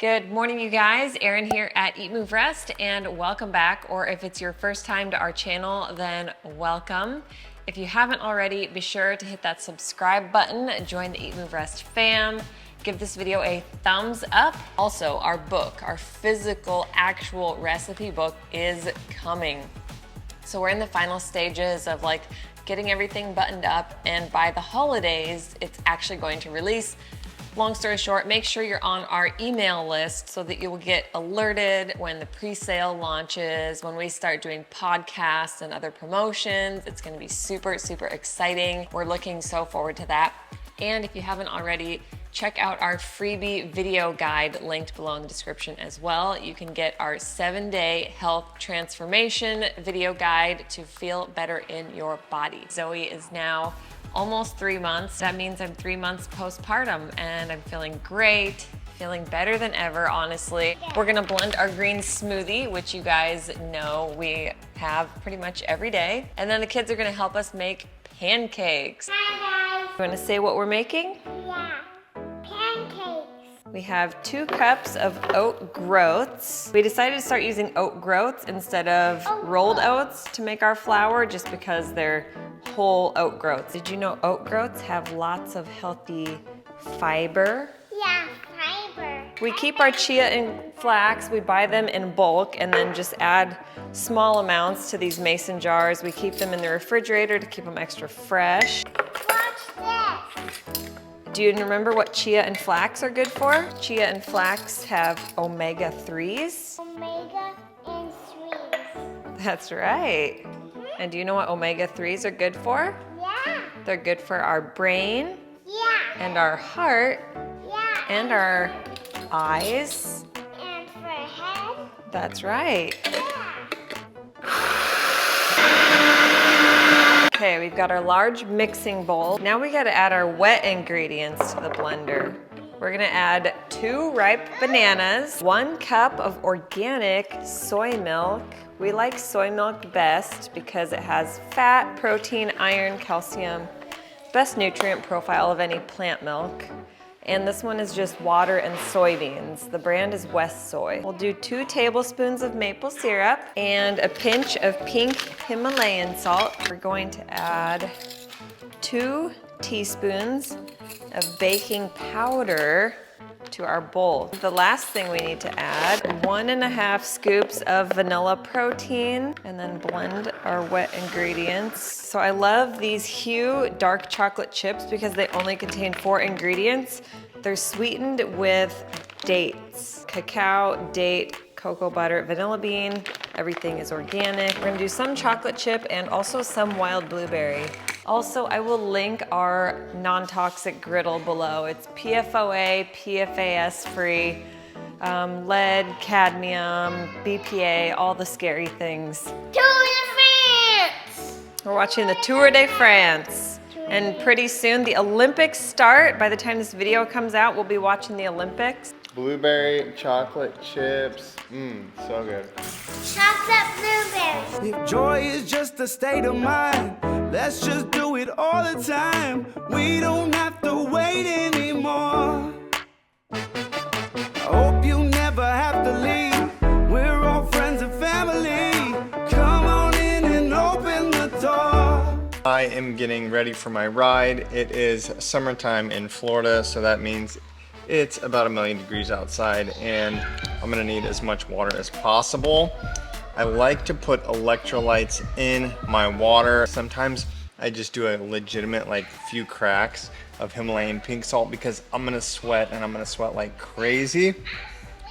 Good morning, you guys. Erin here at EatMoveRest, and welcome back. Or if it's your first time to our channel, then welcome. If you haven't already, be sure to hit that subscribe button, join the EatMoveRest fam, give this video a thumbs up. Also, our book, our physical, actual recipe book is coming. So we're in the final stages of getting everything buttoned up, and by the holidays, it's actually going to release. Long story short, make sure you're on our email list so that you will get alerted when the pre-sale launches, when we start doing podcasts and other promotions. It's gonna be super, super exciting. We're looking so forward to that. And if you haven't already, check out our freebie video guide linked below in the description as well. You can get our 7-day health transformation video guide to feel better in your body. Zoe is now almost 3 months. That means I'm 3 months postpartum and I'm feeling great, feeling better than ever, honestly. We're gonna blend our green smoothie, which you guys know we have pretty much every day. And then the kids are gonna help us make pancakes. Hi guys. You wanna say what we're making? Yeah, pancakes. We have 2 cups of oat groats. We decided to start using oat groats instead of rolled oats to make our flour, just because they're whole oat groats. Did you know oat groats have lots of healthy fiber? Yeah, fiber. We keep our chia and flax, we buy them in bulk and then just add small amounts to these mason jars. We keep them in the refrigerator to keep them extra fresh. Watch this. Do you remember what chia and flax are good for? Chia and flax have omega-3s. Omega and 3s. That's right. And do you know what omega-3s are good for? Yeah. They're good for our brain Yeah. and our heart Yeah. and our eyes. And for head. That's right. Yeah. Okay, we've got our large mixing bowl. Now we gotta add our wet ingredients to the blender. We're gonna add 2 ripe bananas, 1 cup of organic soy milk. We like soy milk best because it has fat, protein, iron, calcium, best nutrient profile of any plant milk. And this one is just water and soybeans. The brand is West Soy. We'll do 2 tablespoons of maple syrup and a pinch of pink Himalayan salt. We're going to add 2 teaspoons of baking powder to our bowl. The last thing we need to add, 1.5 scoops of vanilla protein, and then blend our wet ingredients. So I love these Hu dark chocolate chips because they only contain 4 ingredients. They're sweetened with dates, cacao, date, cocoa butter, vanilla bean. Everything is organic. We're gonna do some chocolate chip and also some wild blueberry. Also, I will link our non-toxic griddle below. It's PFOA, PFAS free, lead, cadmium, BPA, all the scary things. Tour de France. We're watching the Tour de France. And pretty soon the Olympics start. By the time this video comes out, we'll be watching the Olympics. Blueberry chocolate chips, so good. Chocolate blueberry. If joy is just a state of mind, let's just do it all the time. We don't have to wait anymore. I hope you never have to leave. We're all friends and family. Come on in and open the door. I am getting ready for my ride. It is summertime in Florida, so that means it's about 1,000,000 degrees outside, and I'm gonna need as much water as possible. I like to put electrolytes in my water. Sometimes I just do a legitimate few cracks of Himalayan pink salt because I'm gonna sweat, and I'm gonna sweat like crazy.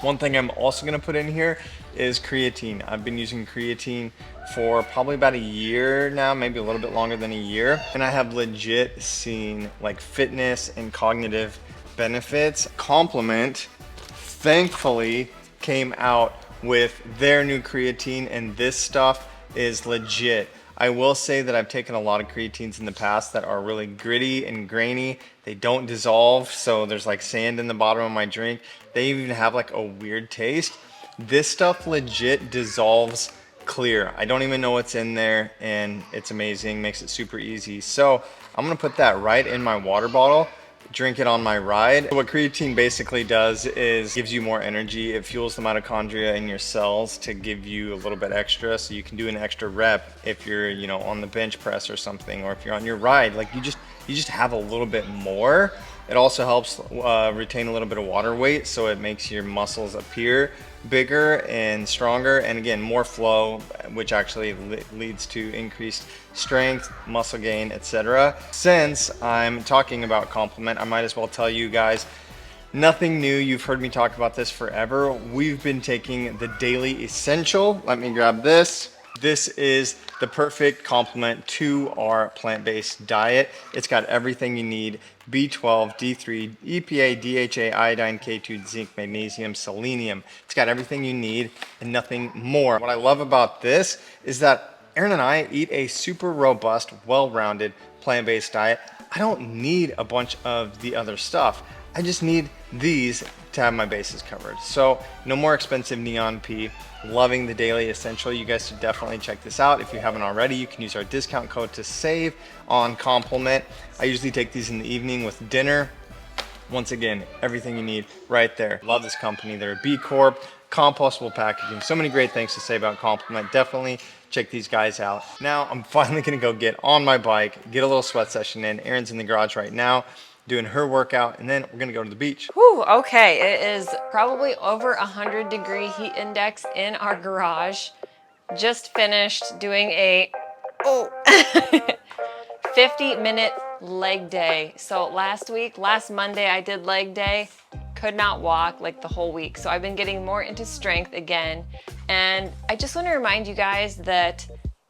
One thing I'm also gonna put in here is creatine. I've been using creatine for probably about a year now, maybe a little bit longer than a year, and I have legit seen fitness and cognitive benefits. Complement, thankfully, came out with their new creatine, and this stuff is legit. I will say that I've taken a lot of creatines in the past that are really gritty and grainy. They don't dissolve, so there's sand in the bottom of my drink. They even have a weird taste. This stuff legit dissolves clear. I don't even know what's in there, and it's amazing, makes it super easy. So I'm gonna put that right in my water bottle. drink it on my ride. What creatine basically does is gives you more energy. It fuels the mitochondria in your cells to give you a little bit extra, so you can do an extra rep if you're, you know, on the bench press or something, or if you're on your ride. Like you just have a little bit more. It also helps retain a little bit of water weight, so it makes your muscles appear bigger and stronger, and again, more flow, which actually leads to increased strength, muscle gain, etc. Since I'm talking about complement, I might as well tell you guys, nothing new. You've heard me talk about this forever. We've been taking the Daily Essential. Let me grab this. This is the perfect complement to our plant-based diet. It's got everything you need: B12, D3, EPA, DHA, iodine, K2, zinc, magnesium, selenium. It's got everything you need and nothing more. What I love about this is that Erin and I eat a super robust, well-rounded plant-based diet. I don't need a bunch of the other stuff. I just need these to have my bases covered. So no more expensive Neon P. Loving the Daily Essential. You guys should definitely check this out. If you haven't already, you can use our discount code to save on complement. I usually take these in the evening with dinner. Once again, everything you need right there. Love this company. They're a B Corp, compostable packaging. So many great things to say about complement. Definitely check these guys out. Now I'm finally gonna go get on my bike, get a little sweat session in. Erin's in the garage right now doing her workout, and then we're gonna go to the beach. Whew, okay, it is probably over 100-degree heat index in our garage. Just finished doing a 50-minute leg day. So last Monday, I did leg day. Could not walk like the whole week. So I've been getting more into strength again. And I just want to remind you guys that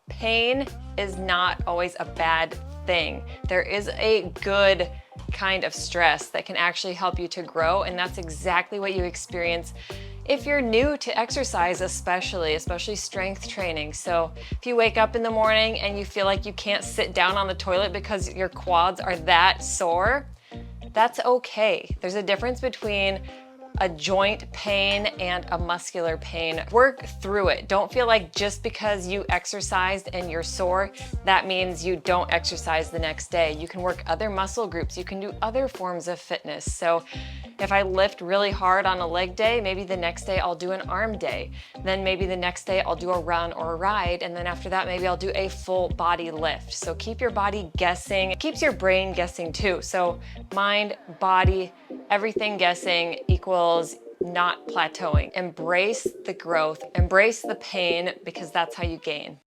pain is not always a bad thing. There is a good kind of stress that can actually help you to grow, and that's exactly what you experience if you're new to exercise, especially strength training. So if you wake up in the morning and you feel like you can't sit down on the toilet because your quads are that sore, that's okay. There's a difference between a joint pain and a muscular pain. Work through it. Don't feel like just because you exercised and you're sore, that means you don't exercise the next day. You can work other muscle groups. You can do other forms of fitness. So if I lift really hard on a leg day, maybe the next day I'll do an arm day. Then maybe the next day I'll do a run or a ride. And then after that, maybe I'll do a full body lift. So keep your body guessing. It keeps your brain guessing too. So mind, body, everything guessing equals not plateauing. Embrace the growth, embrace the pain, because that's how you gain.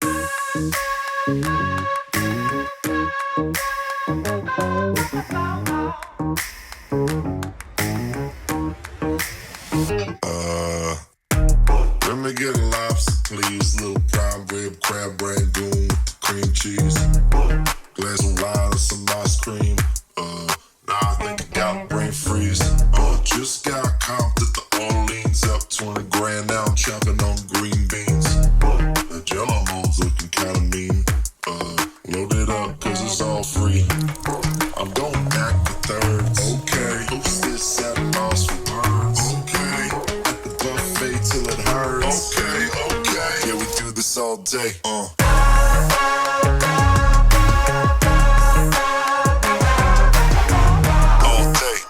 Let me get a lobster, please. Little prime rib, crab rangoon, cream cheese. Glass of wine and some ice cream. Nah, I think I got brain freeze. Just got comped at the Orleans, up 20 grand. Now I'm chopping on green beans. The Jello mold's looking kinda mean. Load it up, cause it's all free. I'm going back to thirds. Okay. Post this at a loss for birds. Okay. At the buffet till it hurts. Okay, okay. Yeah, we do this all day.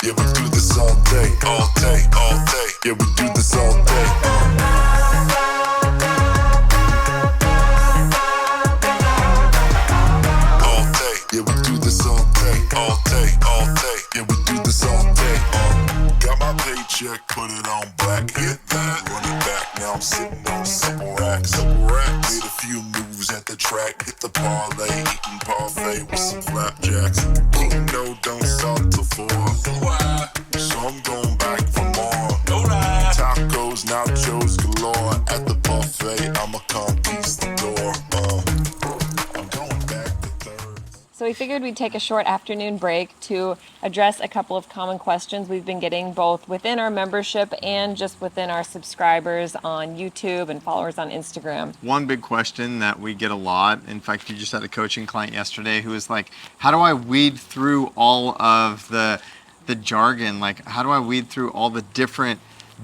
Yeah, we do this all day, all day, all day. Yeah, we do this all day. All day. Yeah, we do this all day, all day, all day. Yeah, we do this all day. Got my paycheck, put it on black. Hit that, run it back. Now I'm sitting on simple racks. Made a few moves at the track. Hit the parlay, eating parfait with some flapjacks. Eating no, don't start till 4. So I'm going back for more. Tacos, nachos galore. At the buffet, I'm a conquistador. I'm going back to third. So we figured we'd take a short afternoon break to address a couple of common questions we've been getting both within our membership and just within our subscribers on YouTube and followers on Instagram. One big question that we get a lot, in fact, you just had a coaching client yesterday who was like, how do I weed through all of the jargon? Like, how do I weed through all the different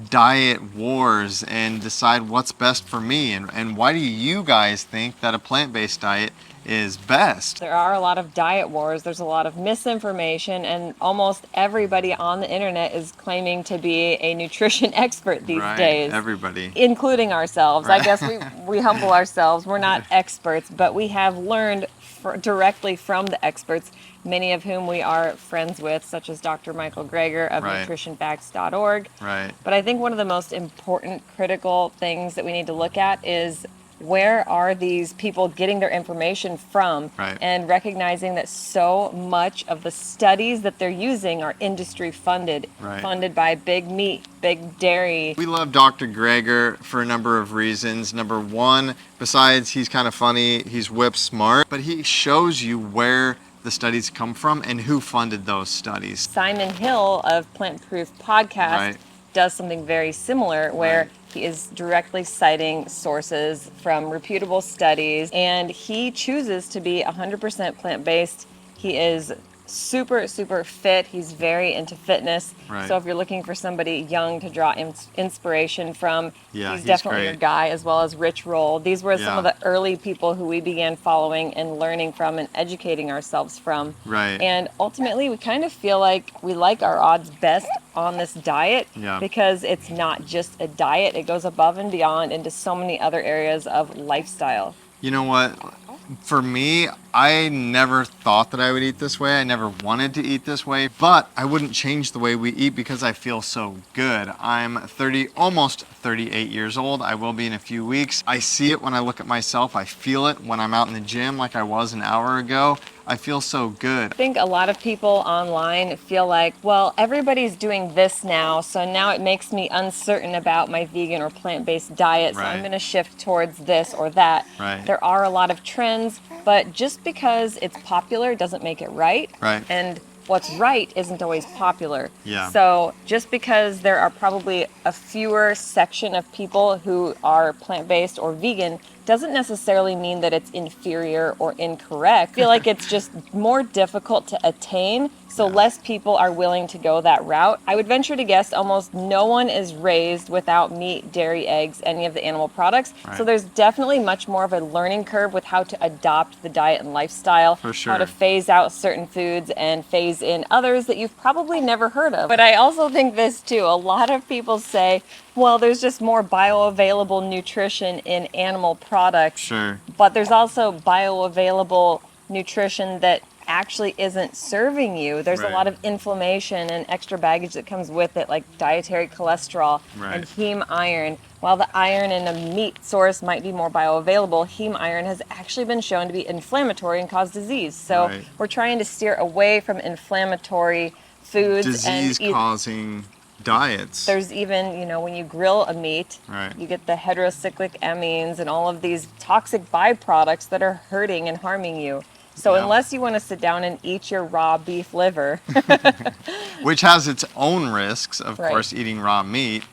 diet wars and decide what's best for me? And why do you guys think that a plant-based diet is best. There are a lot of diet wars, there's a lot of misinformation, and almost everybody on the internet is claiming to be a nutrition expert these days. Everybody. Including ourselves. Right. I guess we humble ourselves. We're not experts, but we have learned directly from the experts, many of whom we are friends with, such as Dr. Michael Greger of nutritionfacts.org. Right. But I think one of the most important, critical things that we need to look at is where are these people getting their information from, and recognizing that so much of the studies that they're using are industry funded, funded by big meat, big dairy. We love Dr. Greger for a number of reasons. Number one, besides he's kind of funny, he's whip smart, but he shows you where the studies come from and who funded those studies. Simon Hill of Plant Proof Podcast does something very similar, where he is directly citing sources from reputable studies, and he chooses to be 100% plant-based. He is super, super fit. He's very into fitness. So if you're looking for somebody young to draw inspiration from, he's definitely your guy, as well as Rich Roll. These were some of the early people who we began following and learning from and educating ourselves from. And ultimately, we kind of feel like we like our odds best on this diet because it's not just a diet. It goes above and beyond into so many other areas of lifestyle. You know what? For me, I never thought that I would eat this way. I never wanted to eat this way, but I wouldn't change the way we eat because I feel so good. I'm almost 38 years old. I will be in a few weeks. I see it when I look at myself. I feel it when I'm out in the gym like I was an hour ago. I feel so good. I think a lot of people online feel like, well, everybody's doing this now, so now it makes me uncertain about my vegan or plant-based diet, so I'm going to shift towards this or that. There are a lot of trends, but just because it's popular doesn't make it right. And what's right isn't always popular. So just because there are probably a fewer section of people who are plant-based or vegan doesn't necessarily mean that it's inferior or incorrect. I feel like it's just more difficult to attain, so less people are willing to go that route. I would venture to guess almost no one is raised without meat, dairy, eggs, any of the animal products. So there's definitely much more of a learning curve with how to adopt the diet and lifestyle, how to phase out certain foods and phase in others that you've probably never heard of. But I also think this too, a lot of people say, well, there's just more bioavailable nutrition in animal products. But there's also bioavailable nutrition that actually isn't serving you. There's a lot of inflammation and extra baggage that comes with it, like dietary cholesterol and heme iron. While the iron in a meat source might be more bioavailable, heme iron has actually been shown to be inflammatory and cause disease. So we're trying to steer away from inflammatory foods. Disease-causing diets. There's even, when you grill a meat, you get the heterocyclic amines and all of these toxic byproducts that are hurting and harming you. So unless you want to sit down and eat your raw beef liver, which has its own risks, of course, eating raw meat,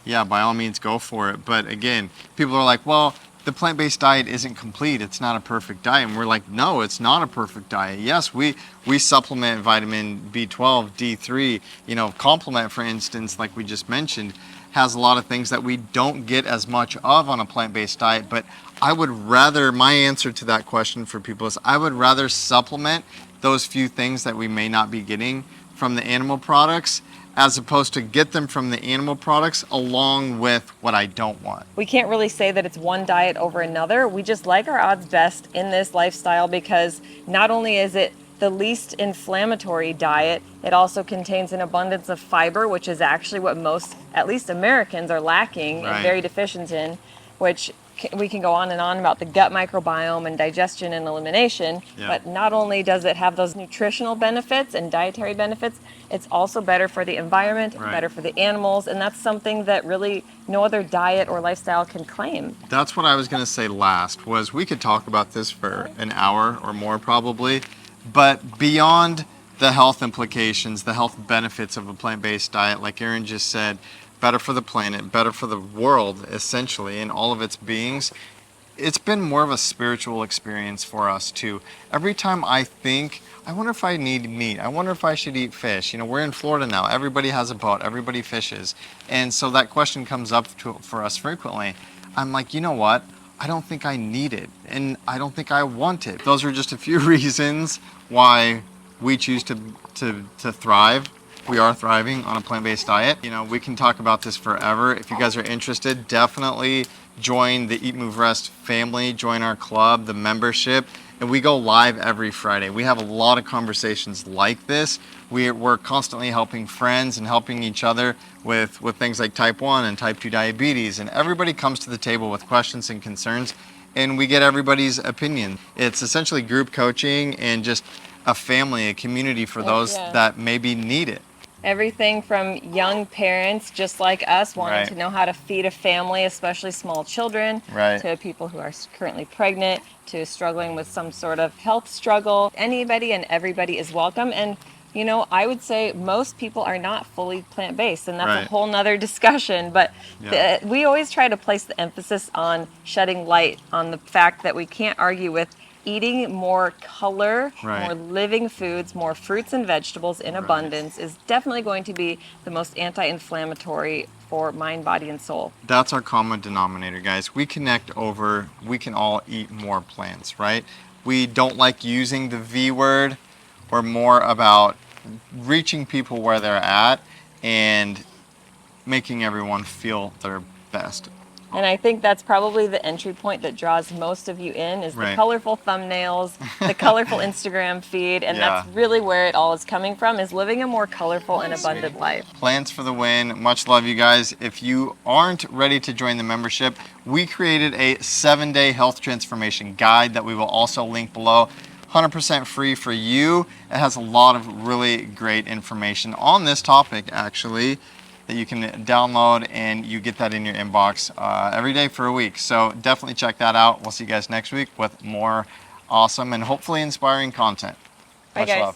by all means go for it. But again, people are like, well, the plant-based diet isn't complete. It's not a perfect diet. And we're like, no, it's not a perfect diet. Yes, we supplement vitamin B12, D3, complement, for instance, like we just mentioned, has a lot of things that we don't get as much of on a plant-based diet. But I would rather, my answer to that question for people is I would rather supplement those few things that we may not be getting from the animal products, as opposed to get them from the animal products along with what I don't want. We can't really say that it's one diet over another. We just like our odds best in this lifestyle because not only is it the least inflammatory diet, it also contains an abundance of fiber, which is actually what most, at least Americans, are lacking and very deficient in, which we can go on and on about the gut microbiome and digestion and elimination, but not only does it have those nutritional benefits and dietary benefits, it's also better for the environment, better for the animals, and that's something that really no other diet or lifestyle can claim. That's what I was going to say last, was we could talk about this for an hour or more probably, but beyond the health implications, the health benefits of a plant-based diet, like Erin just said, better for the planet, better for the world, essentially, and all of its beings. It's been more of a spiritual experience for us, too. Every time I think, I wonder if I need meat, I wonder if I should eat fish. We're in Florida now. Everybody has a boat. Everybody fishes. And so that question comes up for us frequently. I'm like, you know what? I don't think I need it, and I don't think I want it. Those are just a few reasons why we choose to thrive. We are thriving on a plant-based diet. You know, we can talk about this forever. If you guys are interested, definitely join the EatMoveRest family, join our club, the membership, and we go live every Friday. We have a lot of conversations like this. We're constantly helping friends and helping each other with things like type 1 and type 2 diabetes, and everybody comes to the table with questions and concerns, and we get everybody's opinion. It's essentially group coaching and just a family, a community for those that maybe need it. Everything from young parents just like us wanting Right. to know how to feed a family, especially small children, Right. to people who are currently pregnant, to struggling with some sort of health struggle. Anybody and everybody is welcome. And you know, I would say most people are not fully plant-based, and that's Right. a whole nother discussion. But Yeah. we always try to place the emphasis on shedding light on the fact that we can't argue with eating more color, Right. more living foods, more fruits and vegetables in abundance is definitely going to be the most anti-inflammatory for mind, body, and soul. That's our common denominator, guys. We can all eat more plants, right? We don't like using the V word. We're more about reaching people where they're at and making everyone feel their best. And I think that's probably the entry point that draws most of you in is the Right. colorful thumbnails, the colorful Instagram feed, and Yeah. that's really where it all is coming from, is living a more colorful and abundant life. Plants for the win. Much love, you guys. If you aren't ready to join the membership, we created a 7-day health transformation guide that we will also link below. 100% free for you. It has a lot of really great information on this topic, actually, that you can download, and you get that in your inbox every day for a week. So definitely check that out. We'll see you guys next week with more awesome and hopefully inspiring content. Bye, Much guys. love.